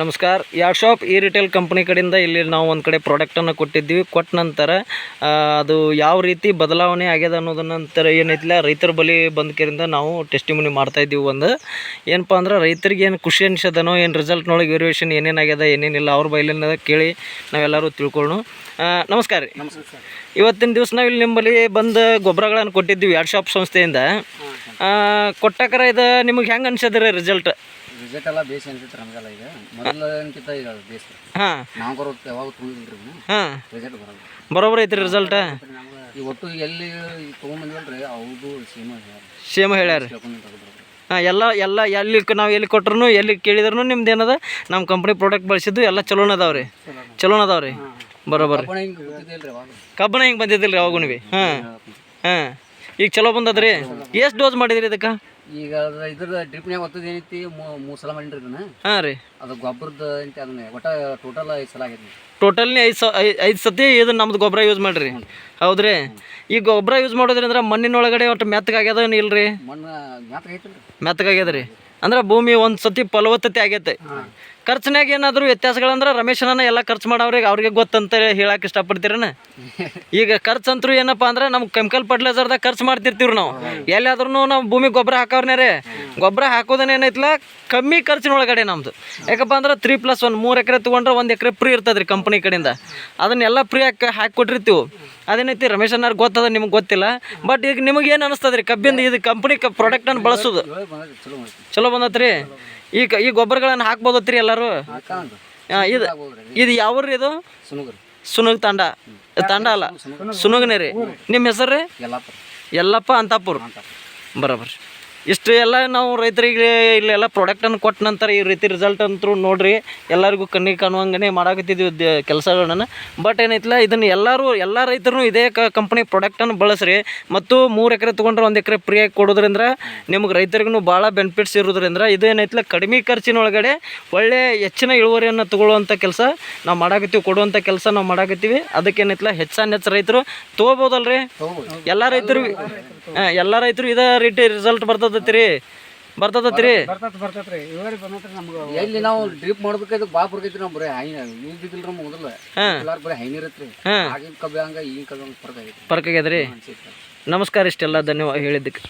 ನಮಸ್ಕಾರ. Yard shop ಈ retail company ಕಡೆಯಿಂದ ಇಲ್ಲಿ ನಾವು ಒಂದು ಕಡೆ ಪ್ರಾಡಕ್ಟನ್ನು ಕೊಟ್ಟಿದ್ದೀವಿ. ಕೊಟ್ಟ ನಂತರ ಅದು ಯಾವ ರೀತಿ ಬದಲಾವಣೆ ಆಗ್ಯದ ಅನ್ನೋದನ್ನ ನಂತರ ಏನೈತಿಲ್ಲ ರೈತರ ಬಳಿ ಬಂದ್ಕರಿಂದ ನಾವು ಟೆಸ್ಟಿಮನಿ ಮಾಡ್ತಾಯಿದ್ದೀವಿ. ಒಂದು ಏನಪ್ಪ ಅಂದ್ರೆ ರೈತರಿಗೆ ಏನು ಖುಷಿ ಅನಿಸದನೋ ಏನು ರಿಸಲ್ಟ್ನೊಳಗೆ ವೇರಿಯೇಷನ್ ಏನೇನಾಗ್ಯದ ಏನೇನಿಲ್ಲ ಅವ್ರ ಬೈಲಿಂದ ಕೇಳಿ ನಾವೆಲ್ಲರೂ ತಿಳ್ಕೊಳ್ಳೋಣ. ನಮಸ್ಕಾರ ರೀ. ಇವತ್ತಿನ ದಿವಸ ನಾವು ಇಲ್ಲಿ ನಿಮ್ಮಲ್ಲಿ ಬಂದು ಗೊಬ್ಬರಗಳನ್ನು ಕೊಟ್ಟಿದ್ದೀವಿ ಯಾರ್ಡ್ ಶಾಪ್ ಸಂಸ್ಥೆಯಿಂದ. ಕೊಟ್ಟಾಕರ ಇದು ನಿಮಗೆ ಹೆಂಗೆ ಅನ್ಸದ್ರಿ ರಿಸಲ್ಟ್? ರಿಸಲ್ಟ್ ಎಲ್ಲ ಬೇಸ್ ಅನ್ಸುತ್ತೆ ನಮಗೆಲ್ಲ. ಈಗ ಮೊದಲಕ್ಕಿಂತ ಈಗ ಬೇಸ್. ಹಾಂ, ನಾವು ಯಾವಾಗ ತೊಗೊಂಡಿಲ್ರಿ ಹಾಂ, ರಿಸಲ್ಟ್ ಬರೋದು ಬರೋಬ್ಬರ ಐತ್ರಿ ರಿಸಲ್ಟ್. ಈ ಒಟ್ಟು ಎಲ್ಲಿ ತೊಗೊಂಬಂದಿವಲ್ರಿ ಅವ್ದು ಸೇಮ್ ಹೇಳ್ಯಾರ. ಹಾಂ, ಎಲ್ಲ ಎಲ್ಲಿ ನಾವು ಎಲ್ಲಿ ಕೊಟ್ರು ಎಲ್ಲಿ ಕೇಳಿದ್ರು ನಿಮ್ದು ಏನದ ನಮ್ಮ ಕಂಪ್ನಿ ಪ್ರಾಡಕ್ಟ್ ಬಳಸಿದ್ದು ಎಲ್ಲ ಚಲೋನ ಅದಾವ್ರಿ. ಬರೋಬ್ಬರ. ಕಬ್ಬಣ ಹಿಂಗೆ ಬಂದಿದ್ದಿಲ್ಲ ರೀ ಅವಾಗೂ ನೀವು? ಹಾಂ ಹಾಂ, ಈಗ ಚಲೋ ಬಂದದ್ರಿ. ಎಷ್ಟು ಡೋಸ್ ಮಾಡಿದ್ರಿ ಇದಕ್ಕೆ? ಈಗ ಇದ್ರ ಡ್ರಿಪ್ನ್ಯಾಗ ಒತ್ತದ ಏನೈತಿ 3 ಸಲ ಮಾಡಿನ್ರಿ ಇದನ್ನ. ಹಾಂ ರೀ. ಅದು ಗೊಬ್ಬರದ ಅಂತ ಅದನ್ನ ಒಟ್ಟ ಟೋಟಲ್ 5 ಸಲ ಆಗೈತಿ. ಟೋಟಲ್ನಿ 5 ಸತಿ ಇದು ನಮ್ದು ಗೊಬ್ಬರ ಯೂಸ್ ಮಾಡಿರಿ. ಹೌದ್ರಿ. ಈ ಗೊಬ್ಬರ ಯೂಸ್ ಮಾಡೋದ್ರಿಂದ ಮಣ್ಣಿನೊಳಗಡೆ ಒಟ್ಟು ಮೆತ್ತಗಾಗ್ಯದ ಇಲ್ರಿ? ಮಣ್ಣು ಮೆತ್ತಗೈತಲ್ರಿ. ಮೆತ್ತಗಾಗ್ಯದ ರೀ. ಅಂದ್ರೆ ಭೂಮಿ ಒಂದು ಸತಿ ಫಲವತ್ತತೆ ಆಗೈತೆ. ಖರ್ಚಿನಾಗ ಏನಾದರೂ ವ್ಯತ್ಯಾಸಗಳಂದ್ರೆ ರಮೇಶನ ಎಲ್ಲ ಖರ್ಚು ಮಾಡೋರಿಗೆ ಅವ್ರಿಗೆ ಗೊತ್ತಂತ ಹೇಳಕ್ಕೆ ಇಷ್ಟಪಡ್ತೀರನ? ಈಗ ಖರ್ಚಂತರೂ ಏನಪ್ಪ ಅಂದ್ರೆ ನಮ್ಗೆ ಕೆಮಿಕಲ್ ಫರ್ಟಿಲೈಸರ್ದಾಗ ಖರ್ಚು ಮಾಡ್ತಿರ್ತೀವಿ ನಾವು. ಎಲ್ಲಾದ್ರೂ ನಾವು ಭೂಮಿ ಗೊಬ್ಬರ ಹಾಕೋರ್ನೇ ರೀ. ಗೊಬ್ಬರ ಹಾಕೋದನ್ನ ಏನೈತಿಲ್ಲ ಕಮ್ಮಿ ಖರ್ಚಿನೊಳಗಡೆ ನಮ್ಮದು. ಯಾಕಪ್ಪ ಅಂದ್ರೆ 3+1 3 ಎಕರೆ ತೊಗೊಂಡ್ರೆ 1 ಎಕರೆ ಫ್ರೀ ಇರ್ತದೆ ರೀ ಕಂಪ್ನಿ ಕಡೆಯಿಂದ. ಅದನ್ನೆಲ್ಲ ಫ್ರೀ ಹಾಕಿ ಕೊಟ್ಟಿರ್ತೀವಿ. ಅದೇನೈತಿ ರಮೇಶ್ ಅನ್ನಾರು ಗೊತ್ತದ, ನಿಮ್ಗೆ ಗೊತ್ತಿಲ್ಲ. ಬಟ್ ಈಗ ನಿಮಗೆ ಏನು ಅನಿಸ್ತದೆ ರೀ ಕಬ್ಬಿಂದ ಇದು ಕಂಪ್ನಿ ಪ್ರಾಡಕ್ಟನ್ನು ಬಳಸೋದು? ಚಲೋ ಬಂದತ್ರಿ. ಈ ಗೊಬ್ಬರಗಳನ್ನು ಹಾಕ್ಬೋದತ್ರಿ ಎಲ್ಲರೂ? ಇದು ಯಾವ ರೀ? ಇದು ಸುನಗ್ ತಾಂಡ ಅಲ್ಲ, ಸುನಗ್ನೇ ರೀ. ನಿಮ್ಮ ಹೆಸರು ರೀ? ಯಲ್ಲಪ್ಪ ಅಂತಾಪುರ. ಬರೋಬ್ಬರಿ. ಇಷ್ಟು ಎಲ್ಲ ನಾವು ರೈತರಿಗೆ ಇಲ್ಲೆಲ್ಲ ಪ್ರಾಡಕ್ಟನ್ನು ಕೊಟ್ಟ ನಂತರ ಈ ರೀತಿ ರಿಸಲ್ಟ್ ಅಂತೂ ನೋಡಿರಿ ಎಲ್ಲರಿಗೂ ಕಣ್ಣಿಗೆ ಕಾಣುವಂಗೆ ಮಾಡಾಕತ್ತಿದ್ದೀವಿ ಕೆಲಸಗಳನ್ನ. ಬಟ್ ಏನೈತಿಲ್ಲ ಇದನ್ನು ಎಲ್ಲ ರೈತರು ಇದೇ ಕಂಪ್ನಿ ಪ್ರಾಡಕ್ಟನ್ನು ಬಳಸ್ರಿ. ಮತ್ತು 3 ಎಕರೆ ತೊಗೊಂಡ್ರೆ 1 ಎಕರೆ ಫ್ರೀಯಾಗಿ ಕೊಡೋದ್ರಿಂದ ನಿಮ್ಗೆ ರೈತರಿಗೂ ಭಾಳ ಬೆನಿಫಿಟ್ಸ್ ಇರೋದ್ರಿಂದ ಇದೇನೈತಿಲ್ಲ ಕಡಿಮೆ ಖರ್ಚಿನೊಳಗಡೆ ಒಳ್ಳೆ ಹೆಚ್ಚಿನ ಇಳುವರಿಯನ್ನು ತೊಗೊಳ್ಳುವಂಥ ಕೆಲಸ ನಾವು ಮಾಡಾಕತ್ತೀವಿ, ಕೊಡುವಂಥ ಕೆಲಸ ನಾವು ಮಾಡಾಕತ್ತೀವಿ. ಅದಕ್ಕೇನೈತಿಲ್ಲ ಹೆಚ್ಚು ರೈತರು ತೊಗೋಬೋದಲ್ರಿ? ಎಲ್ಲ ರೈತರು ಇದೇ ರೀತಿ ರಿಸಲ್ಟ್ ಬರ್ತದತ್ರಿ. ಎಲ್ಲಿ ನಾವು ಡ್ರಿಪ್ ಮಾಡ್ಬೇಕಾದ್ರೆ ಬಾಳ ಬರ್ಕೈತ್ರಿ. ನಾವು ಬರೀ ಇಲ್ದಿಲ್ರಿ ನಮ್ಗೆ ಮೊದಲ ಬರೀ ಹೈನಿರತ್ರಿ. ಆಗಿನ ಕಬ್ಬಿ ಹಂಗ ಈಗಿನ ಕಬ್ಬಿ ಫರ್ಕ್ ಆಗೈತಿ. ಫರ್ಕ್ ಆಗ್ಯದ್ರಿ. ನಮಸ್ಕಾರ. ಇಷ್ಟೆಲ್ಲ ಧನ್ಯವಾದ ಹೇಳಿದ್ದಕ್ಕೆ.